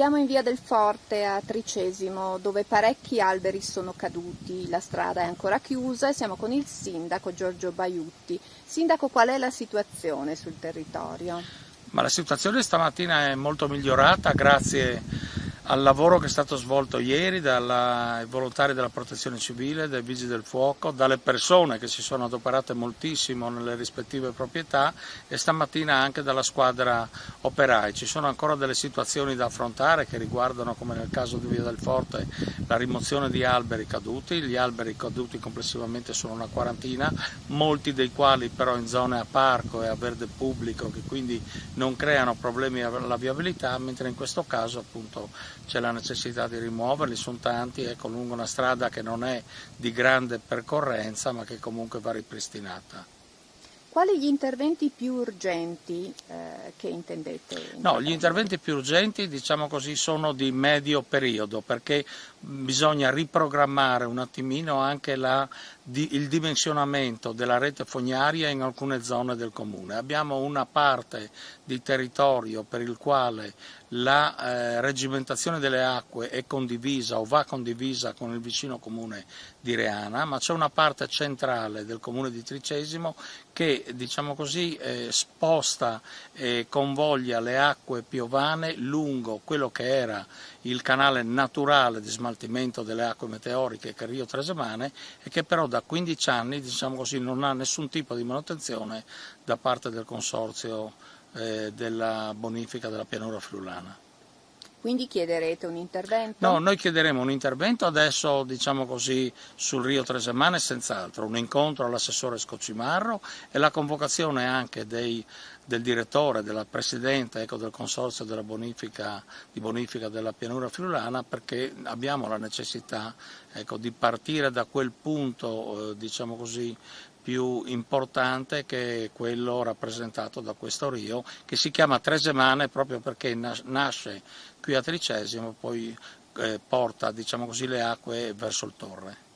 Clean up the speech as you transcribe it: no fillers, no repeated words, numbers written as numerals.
Siamo in via del Forte a Tricesimo, dove parecchi alberi sono caduti, la strada è ancora chiusa e siamo con il sindaco Giorgio Baiutti. Sindaco, qual è la situazione sul territorio? Ma la situazione stamattina è molto migliorata grazie al lavoro che è stato svolto ieri dai volontari della Protezione Civile, dai Vigili del Fuoco, dalle persone che si sono adoperate moltissimo nelle rispettive proprietà e stamattina anche dalla squadra operai. Ci sono ancora delle situazioni da affrontare che riguardano, come nel caso di Via del Forte, la rimozione di alberi caduti. Gli alberi caduti complessivamente sono una quarantina, molti dei quali però in zone a parco e a verde pubblico, che quindi non creano problemi alla viabilità, mentre in questo caso appunto c'è la necessità di rimuoverli, sono tanti, ecco, lungo una strada che non è di grande percorrenza ma che comunque va ripristinata. Quali gli interventi più urgenti che intendete? No, gli interventi più urgenti, diciamo così, sono di medio periodo, perché bisogna riprogrammare un attimino anche il dimensionamento della rete fognaria in alcune zone del comune. Abbiamo una parte di territorio per il quale la reggimentazione delle acque è condivisa o va condivisa con il vicino comune di Reana, ma c'è una parte centrale del comune di Tricesimo che, diciamo così, sposta e convoglia le acque piovane lungo quello che era il canale naturale di smaltimento delle acque meteoriche che è il Rio Tresemane e che però da 15 anni, diciamo così, non ha nessun tipo di manutenzione da parte del consorzio della bonifica della pianura friulana. Quindi chiederete un intervento? No, noi chiederemo un intervento adesso, diciamo così, sul Rio Tresemane senz'altro, un incontro all'assessore Scocimarro e la convocazione anche del direttore, della presidente, ecco, del consorzio della bonifica della pianura friulana, perché abbiamo la necessità, ecco, di partire da quel punto, diciamo così, più importante, che è quello rappresentato da questo rio che si chiama Tresemane proprio perché nasce qui a Tricesimo e poi porta, diciamo così, le acque verso il Torre.